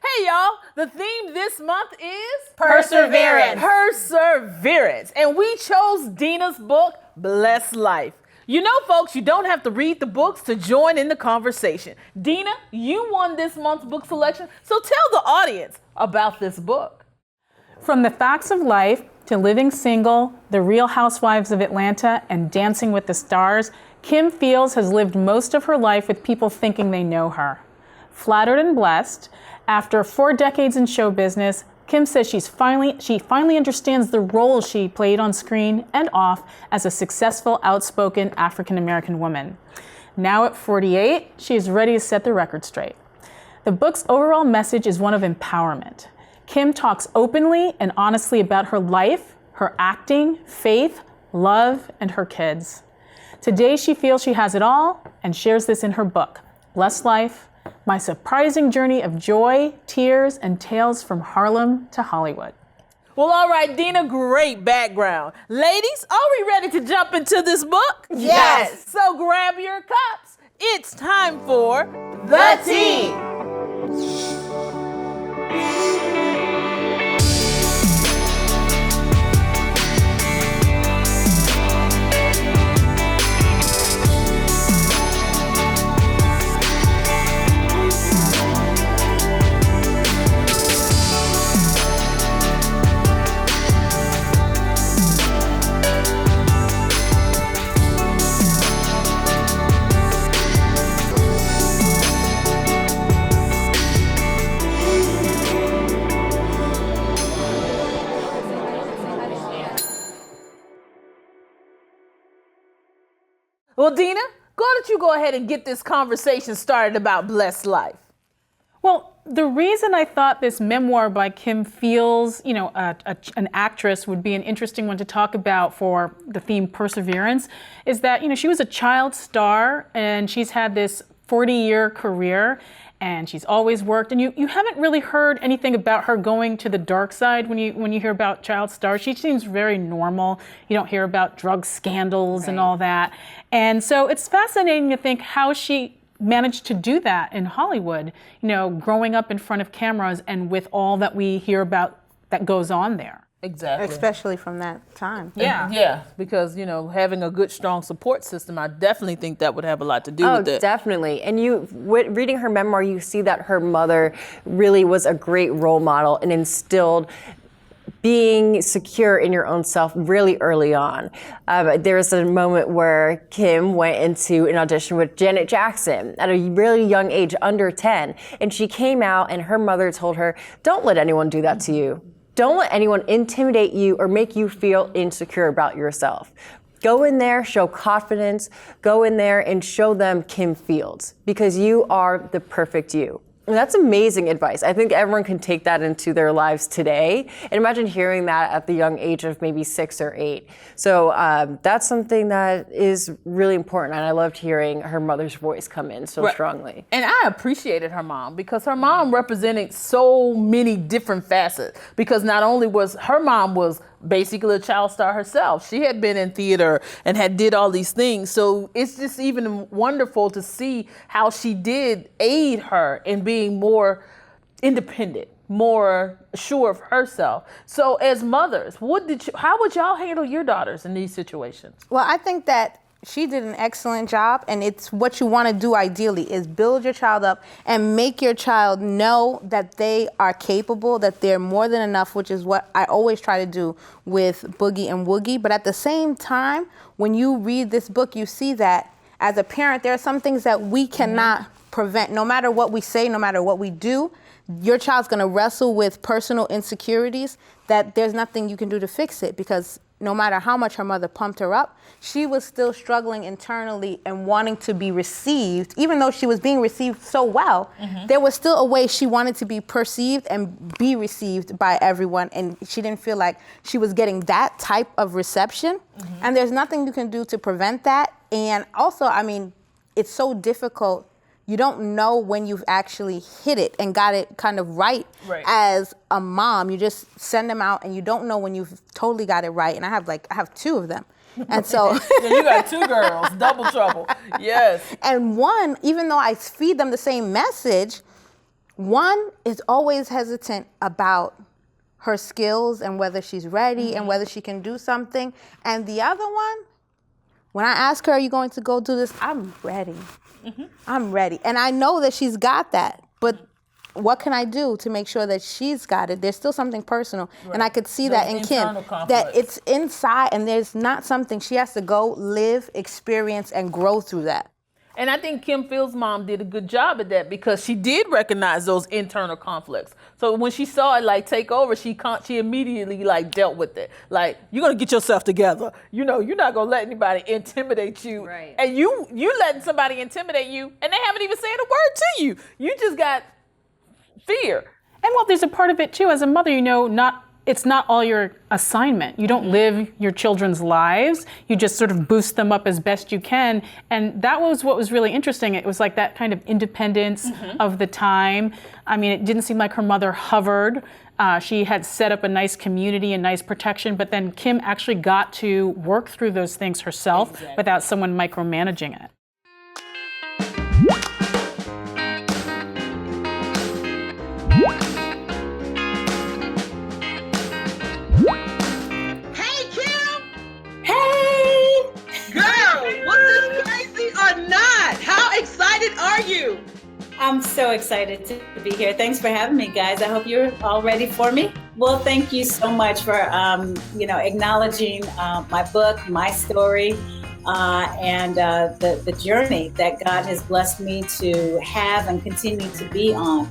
Hey y'all, the theme this month is Perseverance. Perseverance. And we chose Dina's book, Blessed Life. You know, folks, you don't have to read the books to join in the conversation. Dina, you won this month's book selection, so tell the audience about this book. From the facts of life to living single, the Real Housewives of Atlanta, and Dancing with the Stars, Kim Fields has lived most of her life with people thinking they know her. Flattered and blessed, after 4 decades in show business, Kim says she finally understands the role she played on screen and off as a successful, outspoken African-American woman. Now at 48, she is ready to set the record straight. The book's overall message is one of empowerment. Kim talks openly and honestly about her life, her acting, faith, love, and her kids. Today, she feels she has it all and shares this in her book, Blessed Life, My Surprising Journey of Joy, Tears, and Tales from Harlem to Hollywood. Well, all right, Dina, great background. Ladies, are we ready to jump into this book? Yes. So grab your cups. It's time for The Tea. Well, Dina, you go ahead and get this conversation started about Blessed Life. Well, the reason I thought this memoir by Kim Fields, an actress, would be an interesting one to talk about for the theme Perseverance is that, she was a child star and she's had this 40-year career and she's always worked. And you haven't really heard anything about her going to the dark side when you hear about child stars. She seems very normal. You don't hear about drug scandals and all that. And so it's fascinating to think how she managed to do that in Hollywood, growing up in front of cameras and with all that we hear about that goes on there. Exactly. Especially from that time. Yeah, because, having a good, strong support system, I definitely think that would have a lot to do with it. Oh, definitely. And reading her memoir, you see that her mother really was a great role model and instilled being secure in your own self really early on. There was a moment where Kim went into an audition with Janet Jackson at a really young age, under 10. And she came out and her mother told her, don't let anyone do that to you. Don't let anyone intimidate you or make you feel insecure about yourself. Go in there, show confidence, go in there and show them Kim Fields because you are the perfect you. And that's amazing advice. I think everyone can take that into their lives today. And imagine hearing that at the young age of maybe 6 or 8. So that's something that is really important. And I loved hearing her mother's voice come in so strongly. And I appreciated her mom because her mom represented so many different facets. Because not only was her mom was basically a child star herself. She had been in theater and had did all these things. So it's just even wonderful to see how she did aid her in being more independent, more sure of herself. So as mothers, how would y'all handle your daughters in these situations? Well, I think that she did an excellent job, and it's what you want to do ideally is build your child up and make your child know that they are capable, that they're more than enough, which is what I always try to do with Boogie and Woogie. But at the same time, when you read this book, you see that as a parent, there are some things that we cannot prevent. No matter what we say, no matter what we do, your child's going to wrestle with personal insecurities that there's nothing you can do to fix it because no matter how much her mother pumped her up, she was still struggling internally and wanting to be received. Even though she was being received so well, there was still a way she wanted to be perceived and be received by everyone. And she didn't feel like she was getting that type of reception. And there's nothing you can do to prevent that. And also, it's so difficult. You don't know when you've actually hit it and got it kind of right as a mom. You just send them out and you don't know when you've totally got it right. And I have 2 of them. And so you got 2 girls, double trouble. Yes. And one, even though I feed them the same message, one is always hesitant about her skills and whether she's ready and whether she can do something. And the other one, when I ask her, are you going to go do this? I'm ready. I'm ready. And I know that she's got that. But what can I do to make sure that she's got it? There's still something personal. Right. And I could see that in Kim, that it's inside and there's not something. She has to go live, experience, and grow through that. And I think Kim Phil's mom did a good job at that because she did recognize those internal conflicts. So when she saw it like take over, she immediately like dealt with it. Like, you're gonna get yourself together. You know, you're not gonna let anybody intimidate you. Right. And you letting somebody intimidate you, and they haven't even said a word to you. You just got fear. And well, there's a part of it too. As a mother, you know, it's not all your assignment. You don't live your children's lives. You just sort of boost them up as best you can. And that was what was really interesting. It was like that kind of independence of the time. I mean, it didn't seem like her mother hovered. She had set up a nice community and nice protection, but then Kim actually got to work through those things herself without someone micromanaging it. Are you? I'm so excited to be here. Thanks for having me, guys. I hope you're all ready for me. Well, thank you so much for acknowledging my book, my story, and the journey that God has blessed me to have and continue to be on.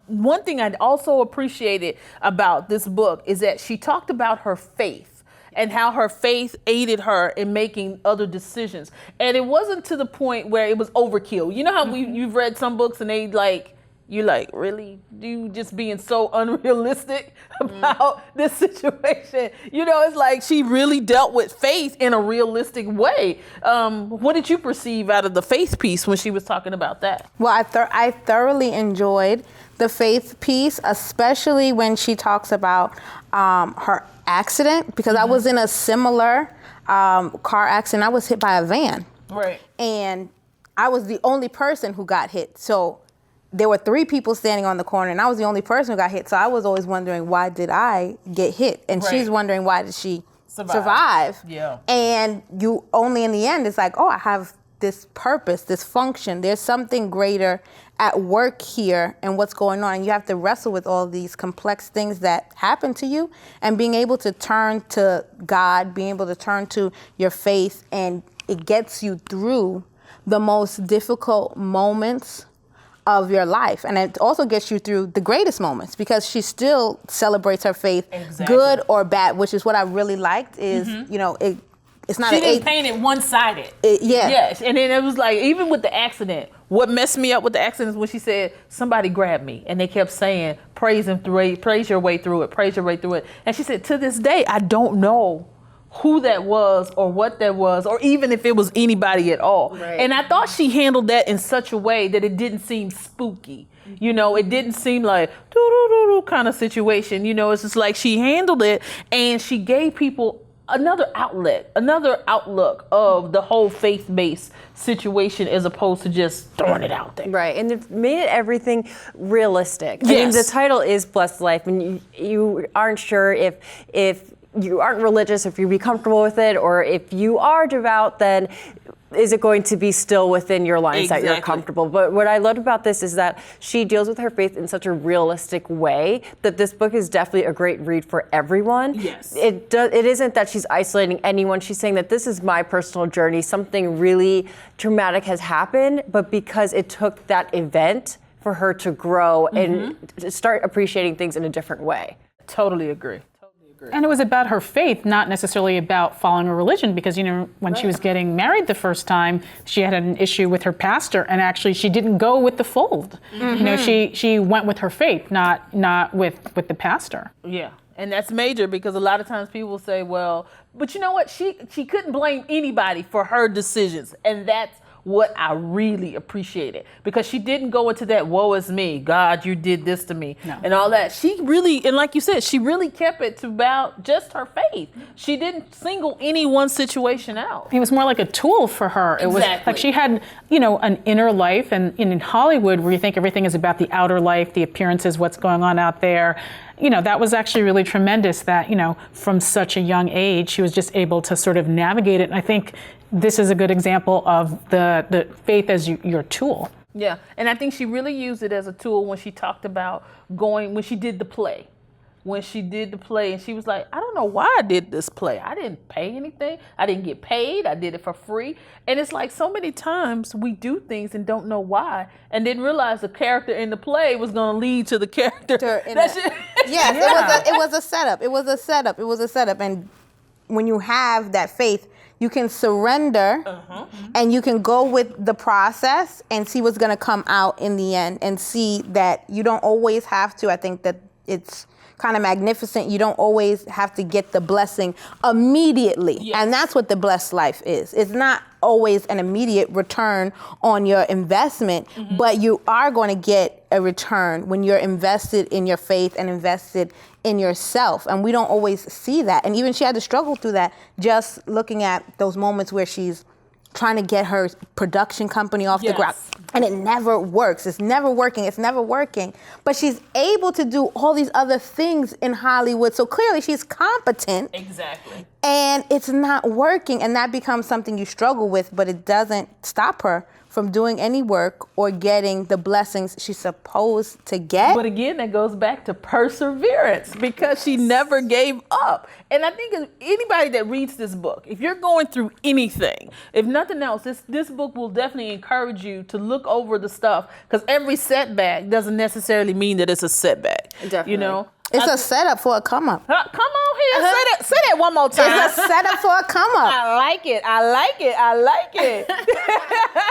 One thing I also appreciated about this book is that she talked about her faith and how her faith aided her in making other decisions. And it wasn't to the point where it was overkill. You know how you've read some books and you're like, really? You just being so unrealistic about this situation? You know, it's like she really dealt with faith in a realistic way. What did you perceive out of the faith piece when she was talking about that? Well, I thoroughly enjoyed the faith piece, especially when she talks about her accident, because I was in a similar car accident. I was hit by a van. Right. And I was the only person who got hit. So there were 3 people standing on the corner, and I was the only person who got hit. So I was always wondering, why did I get hit? And she's wondering, why did she survive? Yeah. And you only in the end, it's like, oh, I have this purpose, this function. There's something greater at work here and what's going on. And you have to wrestle with all these complex things that happen to you, and being able to turn to God, being able to turn to your faith, and it gets you through the most difficult moments of your life. And it also gets you through the greatest moments, because she still celebrates her faith, good or bad, which is what I really liked is, it's not she didn't paint it one-sided. Yes, and then it was like, even with the accident, what messed me up with the accident is when she said, somebody grabbed me, and they kept saying, praise him through it, praise your way through it, praise your way through it. And she said, to this day, I don't know who that was or what that was, or even if it was anybody at all. Right. And I thought she handled that in such a way that it didn't seem spooky. You know, it didn't seem like doo-doo-doo-doo kind of situation. You know, it's just like she handled it, and she gave people another outlet, another outlook of the whole faith-based situation, as opposed to just throwing it out there. Right, and it made everything realistic. Yes. I mean, the title is Blessed Life, and you aren't sure if you aren't religious, if you'd be comfortable with it, or if you are devout, then is it going to be still within your lines that you're comfortable? But what I loved about this is that she deals with her faith in such a realistic way that this book is definitely a great read for everyone. Yes. It isn't that she's isolating anyone. She's saying that this is my personal journey. Something really traumatic has happened, but because it took that event for her to grow and to start appreciating things in a different way. Totally agree. And it was about her faith, not necessarily about following a religion, because, when she was getting married the first time, she had an issue with her pastor, and actually she didn't go with the fold. She went with her faith, not with the pastor. Yeah. And that's major, because a lot of times people say, well, but you know what? She couldn't blame anybody for her decisions. And that's what I really appreciated, because she didn't go into that woe is me, God, you did this to me, and all that. She really, and like you said, she really kept it to about just her faith. She didn't single any one situation out. It was more like a tool for her. It was Exactly. like she had, an inner life, and in Hollywood, where you think everything is about the outer life, the appearances, what's going on out there, that was actually really tremendous that, from such a young age, she was just able to sort of navigate it. And I think this is a good example of the faith as your tool. Yeah, and I think she really used it as a tool when she talked about when she did the play. When she did the play, and she was like, I don't know why I did this play. I didn't pay anything. I didn't get paid. I did it for free. And it's like so many times we do things and don't know why, and didn't realize the character in the play was going to lead to the character. Yes, it was a setup. It was a setup. And when you have that faith, you can surrender and you can go with the process and see what's going to come out in the end, and see that you don't always have to. I think that it's kind of magnificent. You don't always have to get the blessing immediately. Yes. And that's what the blessed life is. It's not always an immediate return on your investment, but you are going to get a return when you're invested in your faith and invested in yourself. And we don't always see that. And even she had to struggle through that, just looking at those moments where she's trying to get her production company off the ground. And it never works. It's never working. But she's able to do all these other things in Hollywood. So clearly she's competent. Exactly. And it's not working. And that becomes something you struggle with, but it doesn't stop her from doing any work or getting the blessings she's supposed to get. But again, that goes back to perseverance, because she never gave up. And I think anybody that reads this book, if you're going through anything, if nothing else, this book will definitely encourage you to look over the stuff, because every setback doesn't necessarily mean that it's a setback. Definitely. It's a setup for a come up. Come on here, say that one more time. It's a setup for a come up. I like it.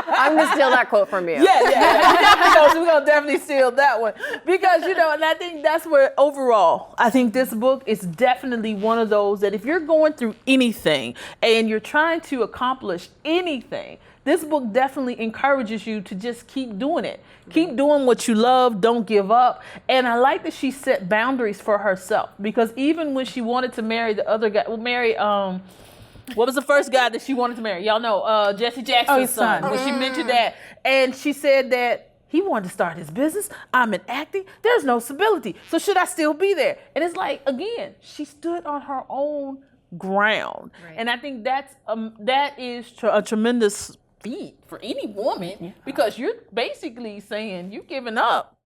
I'm going to steal that quote from you. Yeah. We're going to definitely steal that one. Because, and I think that's where overall, I think this book is definitely one of those that if you're going through anything and you're trying to accomplish anything, this book definitely encourages you to just keep doing it. Keep doing what you love. Don't give up. And I like that she set boundaries for herself, because even when she wanted to marry the other guy, what was the first guy that she wanted to marry? Y'all know, Jesse Jackson's son. When she mentioned that, and she said that he wanted to start his business. I'm in acting. There's no stability. So should I still be there? And it's like, again, she stood on her own ground. Right. And I think that is a tremendous feat for any woman, because you're basically saying you're giving up.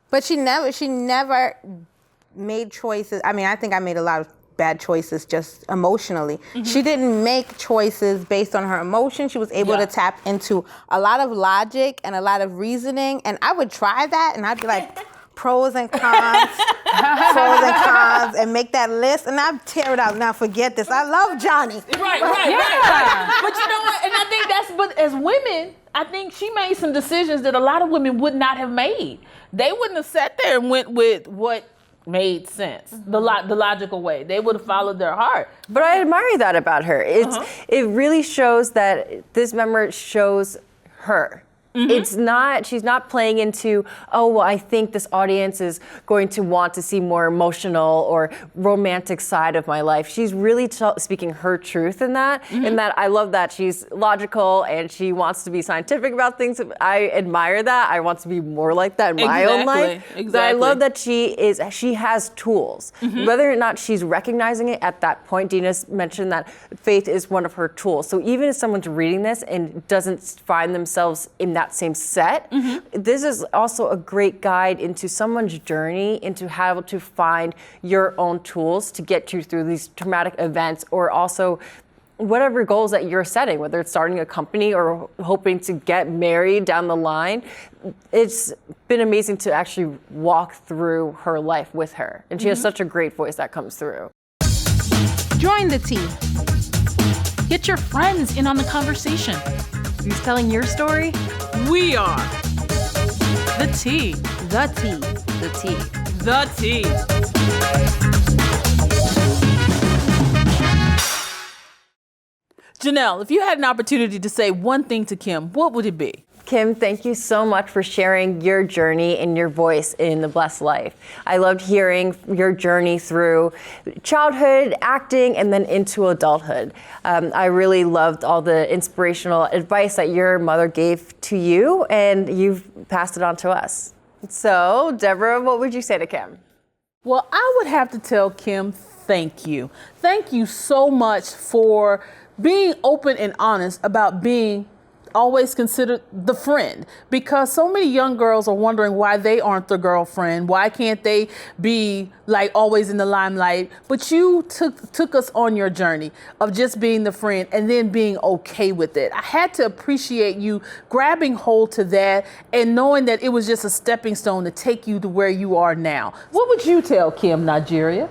But she never made choices. I mean, I think I made a lot of bad choices just emotionally. She didn't make choices based on her emotion. She was able to tap into a lot of logic and a lot of reasoning. And I would try that, and I'd be like, pros and cons, and make that list, and I'd tear it out. Now forget this. I love Johnny. Right. But you know what? And I think but as women, I think she made some decisions that a lot of women would not have made. They wouldn't have sat there and went with what made sense, the logical way. They would have followed their heart. But I admire that about her. It really shows that this memoir shows her. It's not, she's not playing into, I think this audience is going to want to see more emotional or romantic side of my life. She's really speaking her truth in that. In that, I love that she's logical and she wants to be scientific about things. I admire that. I want to be more like that in my own life. But I love that she has tools. Whether or not she's recognizing it at that point, Dina mentioned that faith is one of her tools. So even if someone's reading this and doesn't find themselves in that same set, this is also a great guide into someone's journey into how to find your own tools to get you through these traumatic events, or also whatever goals that you're setting, whether it's starting a company or hoping to get married down the line. It's been amazing to actually walk through her life with her. And she has such a great voice that comes through. Join the team. Get your friends in on the conversation. Who's telling your story? We are the T. The T. The T. The T. Janelle, if you had an opportunity to say one thing to Kim, what would it be? Kim, thank you so much for sharing your journey and your voice in The Blessed Life. I loved hearing your journey through childhood, acting, and then into adulthood. I really loved all the inspirational advice that your mother gave to you, and you've passed it on to us. So, Deborah, what would you say to Kim? Well, I would have to tell Kim, thank you. Thank you so much for being open and honest about being always considered the friend, because so many young girls are wondering why they aren't the girlfriend. Why can't they be like always in the limelight? But you took us on your journey of just being the friend and then being okay with it. I had to appreciate you grabbing hold to that and knowing that it was just a stepping stone to take you to where you are now. What would you tell Kim, Nigeria?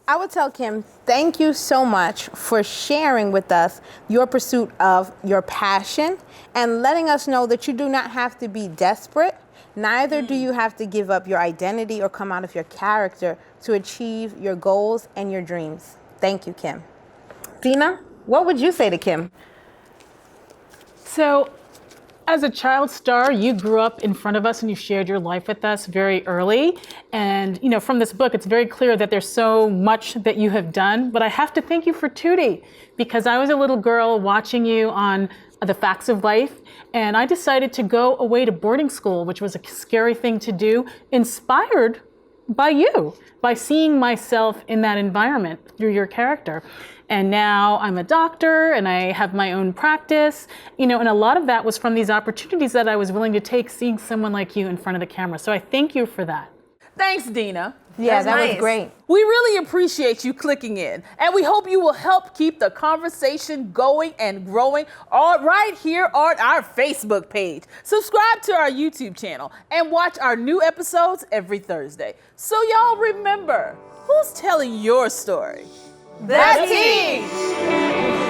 I would tell Kim, thank you so much for sharing with us your pursuit of your passion and letting us know that you do not have to be desperate. Neither do you have to give up your identity or come out of your character to achieve your goals and your dreams. Thank you, Kim. Dina, what would you say to Kim? So, as a child star, you grew up in front of us and you shared your life with us very early. And, you know, from this book, it's very clear that there's so much that you have done. But I have to thank you for Tootie, because I was a little girl watching you on The Facts of Life, and I decided to go away to boarding school, which was a scary thing to do, inspired by you, by seeing myself in that environment through your character. And now I'm a doctor and I have my own practice, you know, and a lot of that was from these opportunities that I was willing to take, seeing someone like you in front of the camera. So I thank you for that. Thanks, Dina. Yeah, that nice. was great. We really appreciate you clicking in, and we hope you will help keep the conversation going and growing all right here on our Facebook page. Subscribe to our YouTube channel and watch our new episodes every Thursday. So y'all remember, who's telling your story? The team!